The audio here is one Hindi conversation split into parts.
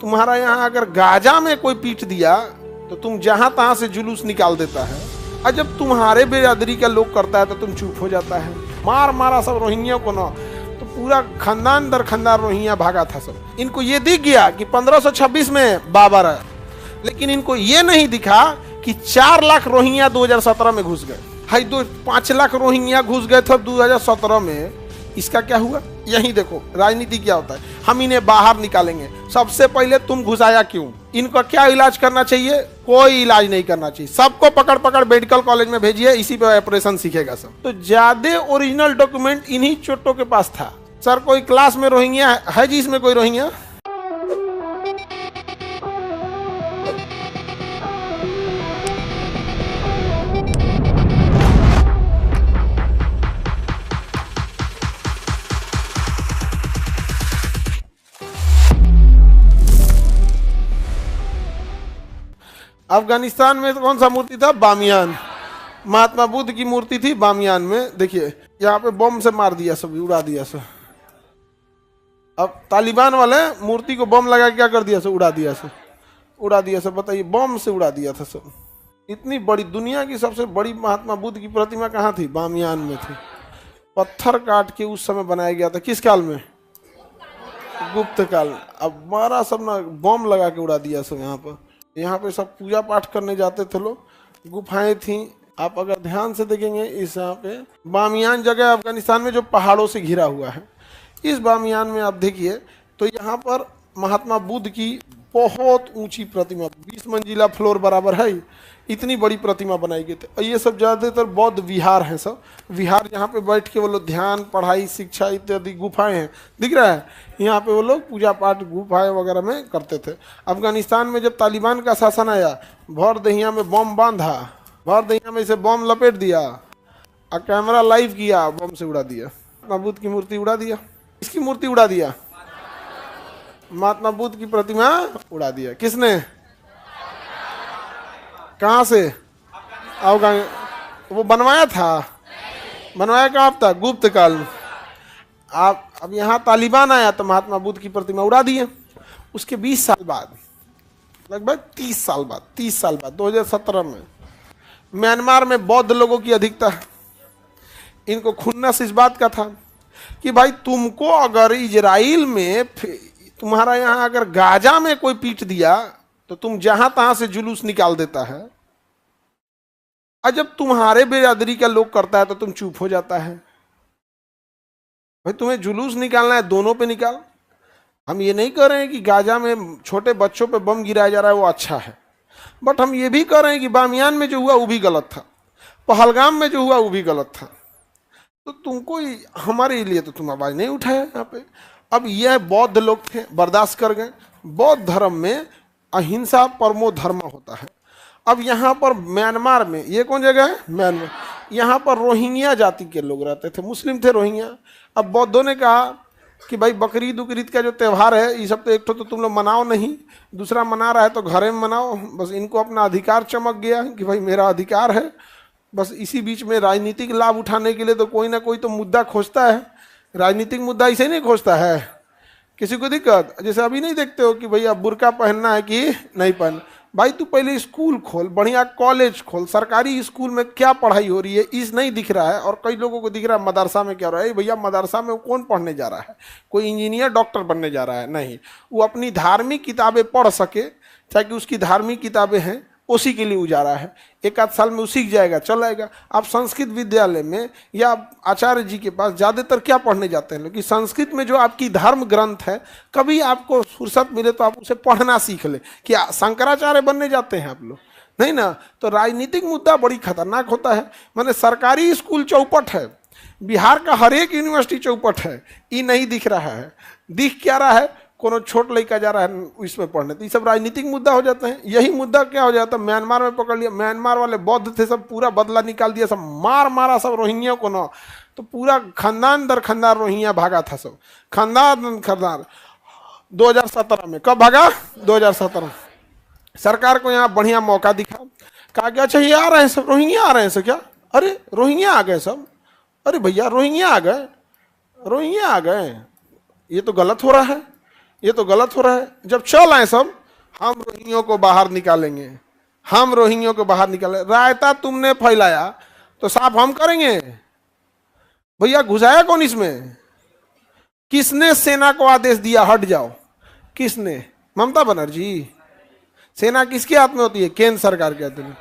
तुम्हारा यहाँ अगर गाजा में कोई पीट दिया तो तुम जहां तहां से जुलूस निकाल देता है, और जब तुम्हारे बिरादरी का लोग करता है तो तुम चुप हो जाता है। मार मारा सब रोहिंग्या को ना, तो पूरा खानदान दर खानदान रोहिंग्या भागा था सब। इनको ये दिख गया कि 1526 में बाबर है, लेकिन इनको ये नहीं दिखा कि 4 लाख रोहिंग्या 2017 में घुस गए। हाई 5 लाख रोहिंग्या घुस गए थे 2017 में। इसका क्या हुआ? यही देखो राजनीति क्या होता है। हम इन्हें बाहर निकालेंगे। सबसे पहले तुम घुसाया क्यों? इनका क्या इलाज करना चाहिए? कोई इलाज नहीं करना चाहिए। सबको पकड़ पकड़ मेडिकल कॉलेज में भेजिए, इसी पे ऑपरेशन सीखेगा सब। तो ज्यादा ओरिजिनल डॉक्यूमेंट इन्हीं चोटों के पास था। सर कोई क्लास में रोहिंग्या है जी? इसमें कोई रोहिंग्या? अफगानिस्तान में तो कौन सा मूर्ति था? बामियान। महात्मा बुद्ध की मूर्ति थी बामियान में। देखिए यहाँ पे बम से मार दिया सब, उड़ा दिया सब। अब तालिबान वाले मूर्ति को बम लगा के क्या कर दिया सब? उड़ा दिया सब, उड़ा दिया सब। बताइए, बम से उड़ा दिया था सब। इतनी बड़ी, दुनिया की सबसे बड़ी महात्मा बुद्ध की प्रतिमा कहाँ थी? बामियान में थी। पत्थर काट के उस समय बनाया गया था। किस काल में? गुप्त काल। अब मारा सब ना, बम लगा के उड़ा दिया सब। यहाँ पे सब पूजा पाठ करने जाते थे लोग। गुफाएं थी, आप अगर ध्यान से देखेंगे इस यहाँ पे बामियान जगह अफगानिस्तान में जो पहाड़ों से घिरा हुआ है, इस बामियान में आप देखिए तो यहाँ पर महात्मा बुद्ध की बहुत ऊंची प्रतिमा, 20 मंजिला फ्लोर बराबर है, इतनी बड़ी प्रतिमा बनाई गई थी। और ये सब ज़्यादातर बौद्ध विहार हैं सब। विहार जहाँ पे बैठ के वो लोग ध्यान, पढ़ाई, शिक्षा इत्यादि गुफाएं हैं, दिख रहा है। यहाँ पे वो लोग पूजा पाठ गुफाएं वगैरह में करते थे। अफगानिस्तान में जब तालिबान का शासन आया, भर दहिया में बम बांधा, भर दहिया में इसे बम लपेट दिया और कैमरा लाइव किया, बम से उड़ा दिया। महात्मा बुद्ध की मूर्ति उड़ा दिया। इसकी मूर्ति उड़ा दिया, महात्मा बुद्ध की प्रतिमा उड़ा दिया। किसने? कहाँ से? अफगान। वो बनवाया था? बनवाया कहाँ था? गुप्त काल में। आप अब यहाँ तालिबान आया तो महात्मा बुद्ध की प्रतिमा उड़ा दिए। उसके 20 साल बाद, लगभग 30 साल बाद 2017 में म्यांमार में बौद्ध लोगों की अधिकता है। इनको खुन्नस इस बात का था कि भाई तुमको अगर इजराइल में, तुम्हारा यहाँ अगर गाजा में कोई पीट दिया तो तुम जहां तहां से जुलूस निकाल देता है, और जब तुम्हारे बिरादरी का लोग करता है तो तुम चुप हो जाता है। भाई तुम्हें जुलूस निकालना है, दोनों पे निकाल। हम ये नहीं कह रहे हैं कि गाजा में छोटे बच्चों पे बम गिराया जा रहा है वो अच्छा है, बट हम ये भी कह रहे हैं कि बामियान में जो हुआ वो भी गलत था, पहलगाम में जो हुआ वो भी गलत था। तो तुमको हमारे लिए तो तुम आवाज नहीं उठाया यहाँ पे। अब यह बौद्ध लोग थे, बर्दाश्त कर गए। बौद्ध धर्म में अहिंसा परमो धर्म होता है। अब यहाँ पर म्यांमार में, ये कौन जगह है? म्यांमार। यहाँ पर रोहिंग्या जाति के लोग रहते थे, मुस्लिम थे रोहिंग्या। अब बौद्धों ने कहा कि भाई बकरीद उकरीद का जो त्यौहार है, ये सब तो एक तो तुम लोग मनाओ नहीं, दूसरा मना रहा है तो घरे में मनाओ। बस इनको अपना अधिकार चमक गया कि भाई मेरा अधिकार है। बस इसी बीच में राजनीतिक लाभ उठाने के लिए तो कोई ना कोई तो मुद्दा खोजता है। राजनीतिक मुद्दा इसे नहीं खोजता है। किसी को दिक्कत, जैसे अभी नहीं देखते हो कि भैया बुर्का पहनना है कि नहीं पहनना। भाई तू पहले स्कूल खोल, बढ़िया कॉलेज खोल। सरकारी स्कूल में क्या पढ़ाई हो रही है इस नहीं दिख रहा है। और कई लोगों को दिख रहा है मदरसा में क्या हो रहा है। भैया मदरसा में कौन पढ़ने जा रहा है? कोई इंजीनियर डॉक्टर बनने जा रहा है? नहीं, वो अपनी धार्मिक किताबें पढ़ सके, चाहे कि उसकी धार्मिक किताबें हैं, उसी के लिए जा रहा है। 1 आध साल में वो सीख जाएगा, चल आएगा। आप संस्कृत विद्यालय में या आचार्य जी के पास ज़्यादातर क्या पढ़ने जाते हैं लोग कि संस्कृत में जो आपकी धर्म ग्रंथ है, कभी आपको फुर्सत मिले तो आप उसे पढ़ना सीख ले। कि शंकराचार्य बनने जाते हैं आप लोग? नहीं ना। तो राजनीतिक मुद्दा बड़ी खतरनाक होता है। मैंने सरकारी स्कूल चौपट है, बिहार का हर एक यूनिवर्सिटी चौपट है, ये नहीं दिख रहा है। दिख क्या रहा है? कोनो छोट लड़का जा रहा है इसमें पढ़ने। तो ये सब राजनीतिक मुद्दा हो जाते हैं। यही मुद्दा क्या हो जाता है? म्यांमार में पकड़ लिया, म्यांमार वाले बौद्ध थे, सब पूरा बदला निकाल दिया, सब मार मारा सब रोहिंग्या को ना, तो पूरा खानदान दर खानदान रोहिंग्या भागा था सब, खानदान खानदान। 2017 में कब भागा? 2017। सरकार को यहाँ बढ़िया मौका दिखा, कहा क्या चाहिए, आ रहे हैं सब रोहिंग्या, आ रहे हैं सब। क्या? अरे रोहिंग्या आ गए सब। अरे भैया रोहिंग्या आ गए, रोहिंग्या आ गए, ये तो गलत हो रहा है। ये तो गलत हो रहा है। जब चल आए सब, हम रोहिंग्यों को बाहर निकालेंगे, हम रोहिंग्यों को बाहर निकाले, रायता तुमने फैलाया तो साफ हम करेंगे। भैया घुसाया कौन इसमें? किसने सेना को आदेश दिया हट जाओ? किसने? ममता बनर्जी। सेना किसके हाथ में होती है? केंद्र सरकार के हाथ में।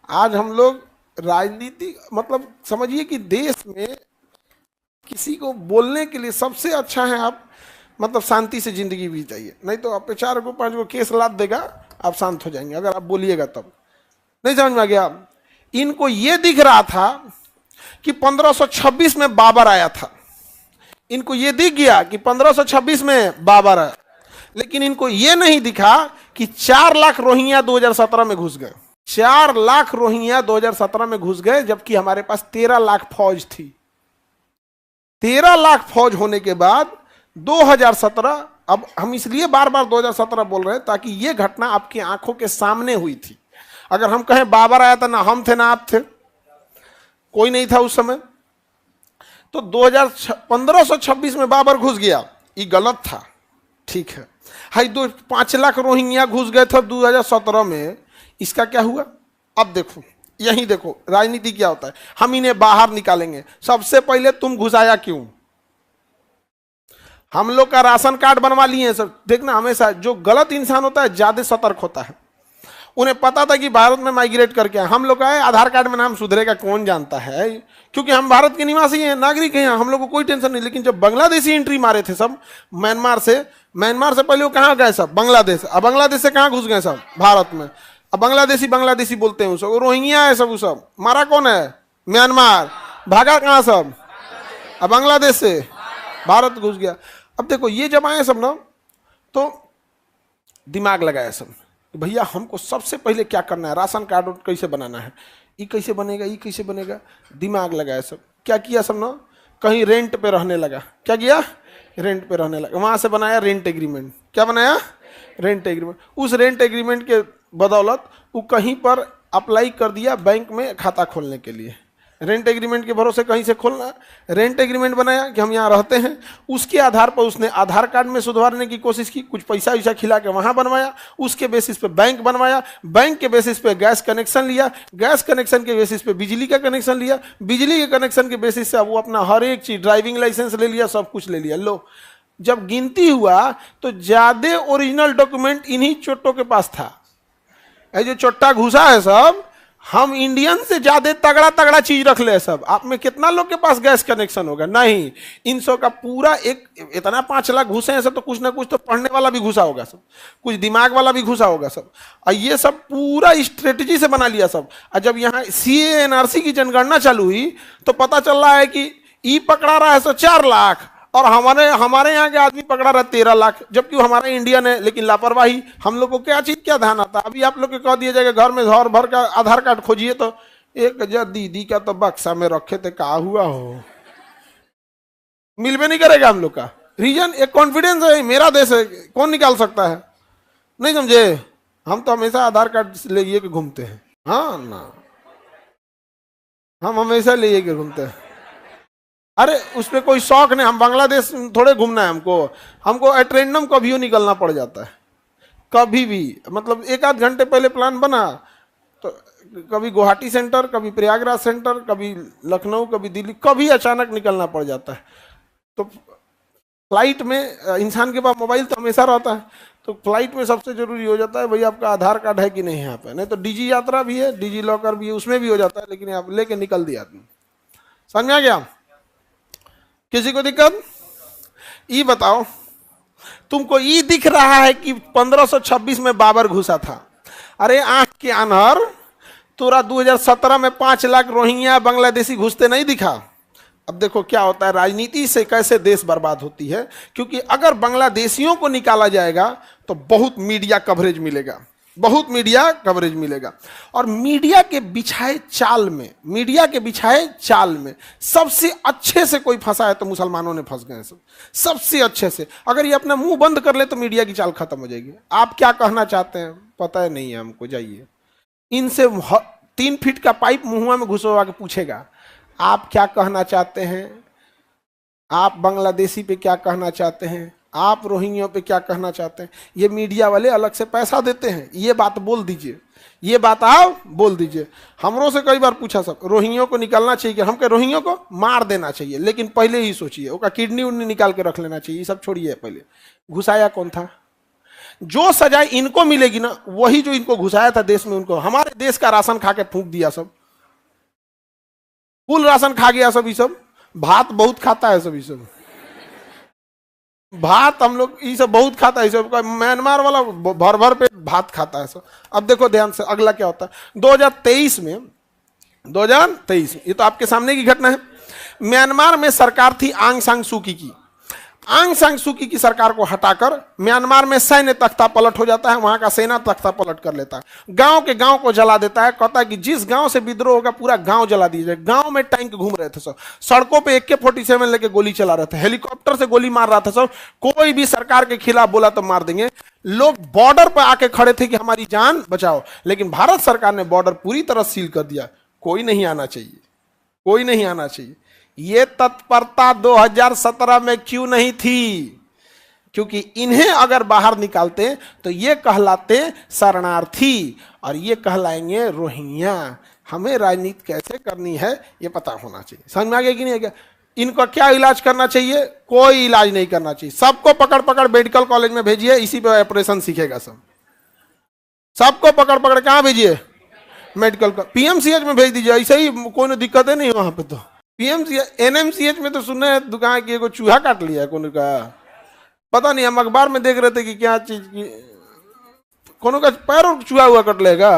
आज हम लोग राजनीति, मतलब समझिए कि देश में किसी को बोलने के लिए सबसे अच्छा है आप मतलब शांति से जिंदगी बिताइए, नहीं तो आप पे 4 को 5 को केस लाद देगा, आप शांत हो जाएंगे अगर आप बोलिएगा तब। नहीं समझ में आ गया? इनको ये दिख रहा था कि 1526 में बाबर आया था, इनको ये दिख गया कि 1526 में बाबर आया, लेकिन इनको ये नहीं दिखा कि 4 लाख रोहिंग्या 2017 में घुस गए। 4 लाख रोहिंग्या 2017 में घुस गए, जबकि हमारे पास 13 लाख फौज थी। 13 लाख फौज होने के बाद 2017, अब हम इसलिए बार बार 2017 बोल रहे हैं ताकि यह घटना आपकी आंखों के सामने हुई थी। अगर हम कहें बाबर आया था, ना हम थे ना आप थे, कोई नहीं था उस समय, तो 1526 में बाबर घुस गया, ये गलत था, ठीक है। हाई 5 लाख रोहिंग्या घुस गए थे 2017 में, इसका क्या हुआ? अब देखो, यही देखो राजनीति क्या होता है। हम इन्हें बाहर निकालेंगे। सबसे पहले तुम घुसाया क्यों? हम लोग का राशन कार्ड बनवा लिए सब। देखना, हमेशा जो गलत इंसान होता है ज्यादा सतर्क होता है। उन्हें पता था कि भारत में माइग्रेट करके हम लोग आए, आधार कार्ड में नाम सुधरेगा कौन जानता है, क्योंकि हम भारत के निवासी हैं, नागरिक हैं, हम लोग को कोई टेंशन नहीं। लेकिन जब बांग्लादेशी एंट्री मारे थे सब म्यांमार से पहले वो कहाँ गए सब? बांग्लादेश। अब बांग्लादेश से कहाँ घुस गए सब? भारत में। अब बांग्लादेशी बोलते हैं सब, रोहिंग्या है सब, सब मारा कौन है? म्यांमार। भागा कहाँ सब? अब बांग्लादेश से भारत घुस गया। अब देखो ये जब आए सब ना, तो दिमाग लगाया सब, भैया हमको सबसे पहले क्या करना है, राशन कार्ड कैसे बनाना है, ये कैसे बनेगा, ये कैसे बनेगा, दिमाग लगाया सब। क्या किया सब ना, कहीं रेंट पे रहने लगा। क्या किया? रेंट पे रहने लगा। वहां से बनाया रेंट एग्रीमेंट। क्या बनाया? Rent agreement. उस रेंट एग्रीमेंट के बदौलत वो कहीं पर अप्लाई कर दिया बैंक में खाता खोलने के लिए। रेंट एग्रीमेंट के भरोसे कहीं से खोलना, रेंट एग्रीमेंट बनाया कि हम यहाँ रहते हैं। उसके आधार पर उसने आधार कार्ड में सुधारने की कोशिश की, कुछ पैसा वैसा खिला के वहाँ बनवाया। उसके बेसिस पे बैंक बनवाया, बैंक के बेसिस पे गैस कनेक्शन लिया, गैस कनेक्शन के बेसिस पे बिजली का कनेक्शन लिया, बिजली के कनेक्शन के बेसिस से वो अपना हर एक चीज़, ड्राइविंग लाइसेंस ले लिया, सब कुछ ले लिया। लो, जब गिनती हुआ तो ज्यादा ओरिजिनल डॉक्यूमेंट इन्हीं चोटों के पास था। जो चोट्टा घुसा है सब, हम इंडियन से ज्यादा तगड़ा तगड़ा चीज रख ले सब। आप में कितना लोग के पास गैस कनेक्शन होगा? नहीं। इन सब का पूरा एक इतना 5 लाख घुसे हैं सब, तो कुछ ना कुछ तो पढ़ने वाला भी घुसा होगा सब, कुछ दिमाग वाला भी घुसा होगा सब। और ये सब पूरा स्ट्रेटेजी से बना लिया सब। और जब यहाँ CAA NRC की जनगणना चालू हुई तो पता चल रहा है कि ई पकड़ा रहा है 4 लाख, और हमारे यहाँ के आदमी पकड़ा रहा 13 लाख, जबकि वो हमारा इंडियन है। लेकिन लापरवाही, हम लोग को क्या चीज क्या ध्यान आता? अभी आप लोग को कह दिया जाएगा घर में घर भर का आधार कार्ड खोजिए, तो एक दीदी का तो बक्सा में रखे थे, कहा हुआ हो, मिलवे नहीं करेगा हम लोग का। रीजन एक कॉन्फिडेंस है, मेरा देश है, कौन निकाल सकता है? नहीं समझे? हम तो हमेशा आधार कार्ड ले के घूमते हैं। हाँ ना, हम हमेशा ले के घूमते हैं। अरे उसमें कोई शौक नहीं, हम बांग्लादेश थोड़े घूमना है हमको एट्रेंडम कभी निकलना पड़ जाता है, कभी भी। मतलब 1 आध घंटे पहले प्लान बना तो कभी गुवाहाटी सेंटर, कभी प्रयागराज सेंटर, कभी लखनऊ, कभी दिल्ली, कभी अचानक निकलना पड़ जाता है। तो फ्लाइट में इंसान के पास मोबाइल तो हमेशा रहता है, तो फ्लाइट में सबसे जरूरी हो जाता है भैया आपका आधार कार्ड है कि नहीं यहाँ पे। नहीं तो डिजी यात्रा भी है, डिजी लॉकर भी है, उसमें भी हो जाता है, लेकिन आप लेके निकल दिया आदमी। समझ में आ गया? किसी को दिक्कत? ये बताओ, तुमको ये दिख रहा है कि 1526 में बाबर घुसा था? अरे आंख के अनहर, तोरा 2017 में 5 लाख रोहिंग्या बांग्लादेशी घुसते नहीं दिखा? अब देखो क्या होता है, राजनीति से कैसे देश बर्बाद होती है। क्योंकि अगर बांग्लादेशियों को निकाला जाएगा तो बहुत मीडिया कवरेज मिलेगा, बहुत मीडिया कवरेज मिलेगा। और मीडिया के बिछाए चाल में सबसे अच्छे से कोई फंसा है तो मुसलमानों ने फंस गए सब, सबसे अच्छे से। अगर ये अपना मुंह बंद कर ले तो मीडिया की चाल खत्म हो जाएगी। आप क्या कहना चाहते हैं पता है नहीं है हमको, जाइए इनसे 3 फीट का पाइप मुंह में घुसवा के पूछेगा आप क्या कहना चाहते हैं, आप बांग्लादेशी पे क्या कहना चाहते हैं, आप रोहिंग्या पे क्या कहना चाहते हैं? ये मीडिया वाले अलग से पैसा देते हैं, ये बात बोल दीजिए, ये बात आप बोल दीजिए। हमरों से कई बार पूछा सब, रोहिंग्यों को निकालना चाहिए कि हम के रोहिंग्यों को मार देना चाहिए, लेकिन पहले ही सोचिए, उसका किडनी उडनी निकाल के रख लेना चाहिए, ये सब छोड़िए। पहले घुसाया कौन था? जो सजा इनको मिलेगी ना, वही जो इनको घुसाया था देश में, उनको हमारे देश का राशन खा के फूंक दिया सब, कुल राशन खा गया सब। ये सब भात बहुत खाता है सब, ये सब भात हम लोग ये सब बहुत खाता है सब। म्यांमार वाला भर भर पे भात खाता है सब। अब देखो ध्यान से अगला क्या होता है। 2023 में, 2023 ये तो आपके सामने की घटना है। म्यांमार में सरकार थी आंग सान सू की। आंग सान सू की सरकार को हटाकर म्यांमार में सैन्य तख्ता पलट हो जाता है, वहां का सेना तख्ता पलट कर लेता है, गांव के गांव को जला देता है, कहता है कि जिस गांव से विद्रोह होगा पूरा गांव जला दीजिए। गांव में टैंक घूम रहे थे सब, सड़कों पे AK-47 लेके गोली चला रहे थे, हेलीकॉप्टर से गोली मार रहा था सब। कोई भी सरकार के खिलाफ बोला तो मार देंगे। लोग बॉर्डर पर आके खड़े थे कि हमारी जान बचाओ, लेकिन भारत सरकार ने बॉर्डर पूरी तरह सील कर दिया। कोई नहीं आना चाहिए, कोई नहीं आना चाहिए। ये तत्परता 2017 में क्यों नहीं थी? क्योंकि इन्हें अगर बाहर निकालते तो ये कहलाते शरणार्थी और ये कहलाएंगे रोहिंग्या। हमें राजनीति कैसे करनी है ये पता होना चाहिए। समझ में आ गया कि नहीं? क्या इनको क्या इलाज करना चाहिए? कोई इलाज नहीं करना चाहिए। सबको पकड़ पकड़ मेडिकल कॉलेज में भेजिए, इसी पे ऑपरेशन सीखेगा सब। सबको पकड़ पकड़ कहां भेजिए? मेडिकल PMCH में भेज दीजिए, ऐसे ही कोई दिक्कत है नहीं वहां पे। तो PMCH NMCH में तो सुनने है दुकान की एगो चूहा काट लिया है कोनो का, पता नहीं, हम अखबार में देख रहे थे कि क्या चीज की, कोनो का पैर और चूहा हुआ कट लेगा,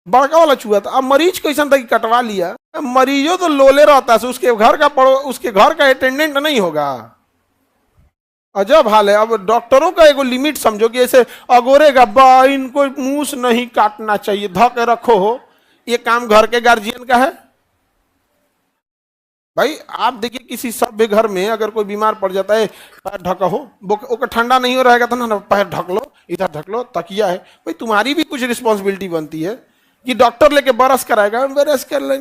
बड़का वाला चूहा था। अब मरीज कैसा था कि कटवा लिया? मरीजों तो लोले रहता है, उसके घर का उसके घर का अटेंडेंट नहीं होगा। अजब हाल है। अब डॉक्टरों का एगो लिमिट समझो कि ऐसे अगोरेगा बा, इनको मूस नहीं काटना चाहिए, धके रखो हो। ये काम घर के गार्जियन का है भाई। आप देखिए किसी सभ्य घर में अगर कोई बीमार पड़ जाता है, पैर ढका हो, वो ठंडा नहीं हो रहेगा तो ना पैर ढक लो, इधर ढक लो, तकिया है भाई। तुम्हारी भी कुछ रिस्पॉन्सिबिलिटी बनती है कि डॉक्टर लेके बरस कराएगा, बरस कर लो,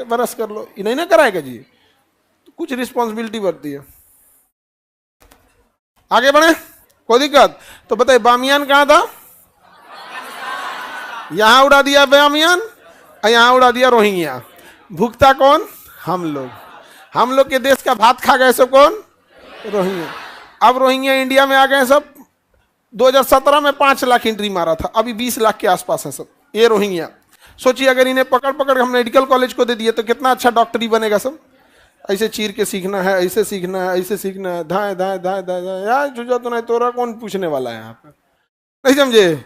बरस कर लो, ये नहीं ना कराएगा जी। तो कुछ रिस्पॉन्सिबिलिटी बनती है। आगे बढ़े, कोई दिक्कत? तो बताइए बामियान कहां था? यहां उड़ा दिया बामियान, यहां उड़ा दिया रोहिंग्या। भुगता कौन? हम लोग। हम लोग के देश का भात खा गए सब कौन? रोहिंग्या। अब रोहिंग्या इंडिया में आ गए सब। 2017 में 5 लाख एंट्री मारा था, अभी 20 लाख के आसपास है सब ये रोहिंग्या। सोचिए अगर इन्हें पकड़ पकड़ हम मेडिकल कॉलेज को दे दिए तो कितना अच्छा डॉक्टरी बनेगा सब। ऐसे चीर के सीखना है, ऐसे सीखना है, ऐसे सीखना है, धाए धाए धाए धाए यार जुजा तो नहीं, तोरा कौन पूछने वाला है यहाँ पे? नहीं समझे?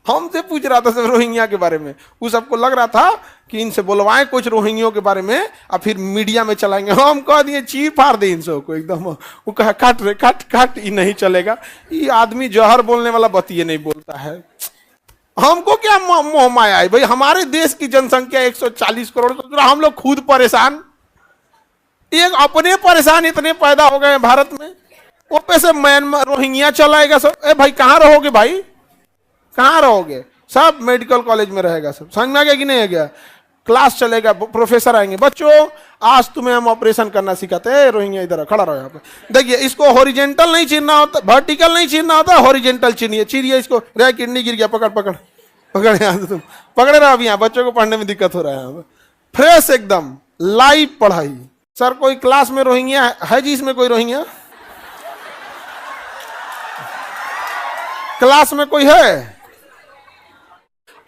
हमसे पूछ रहा था सब रोहिंग्या के बारे में। उस सबको लग रहा था कि इनसे बुलवाएं कुछ रोहिंग्यों के बारे में और फिर मीडिया में चलाएंगे। हम कह दिए चीर फाड़ दे इन सबको एकदम। वो कहा काट रे काट काट, ये नहीं चलेगा। ये आदमी जहर बोलने वाला बतिये नहीं बोलता है। हमको क्या मोह माया है भाई? हमारे देश की जनसंख्या 140 करोड़, तो हम लोग खुद परेशान, एक अपने परेशान इतने पैदा हो गए भारत में। वो पैसे म्यांमार रोहिंग्या चलाएगा सब। ए भाई कहाँ रहोगे भाई? कहाँ रहोगे? सब मेडिकल कॉलेज में रहेगा सब। समझ में आ गया कि नहीं आ गया? क्लास चलेगा, प्रोफेसर आएंगे, बच्चों आज तुम्हें हम ऑपरेशन करना सिखाते हैं। रोहिंग्या इधर खड़ा रहो यहाँ पे। देखिए इसको हॉरिजेंटल नहीं चीरना होता, वर्टिकल नहीं चीरना होता, हॉरिजेंटल चीरिए। चीरिए इसको। रे किडनी गिर गया, पकड़ पकड़ पकड़, यहाँ तुम पकड़े रहो। अब यहाँ बच्चों को पढ़ने में दिक्कत हो रहा है। फ्रेश एकदम लाइव पढ़ाई। सर कोई क्लास में रोहिंग्या है जी? इसमें कोई रोहिंग्या क्लास में कोई है?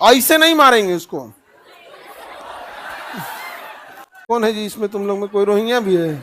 ऐसे नहीं मारेंगे उसको। कौन है जी इसमें? तुम लोग में कोई रोहिंग्या भी है?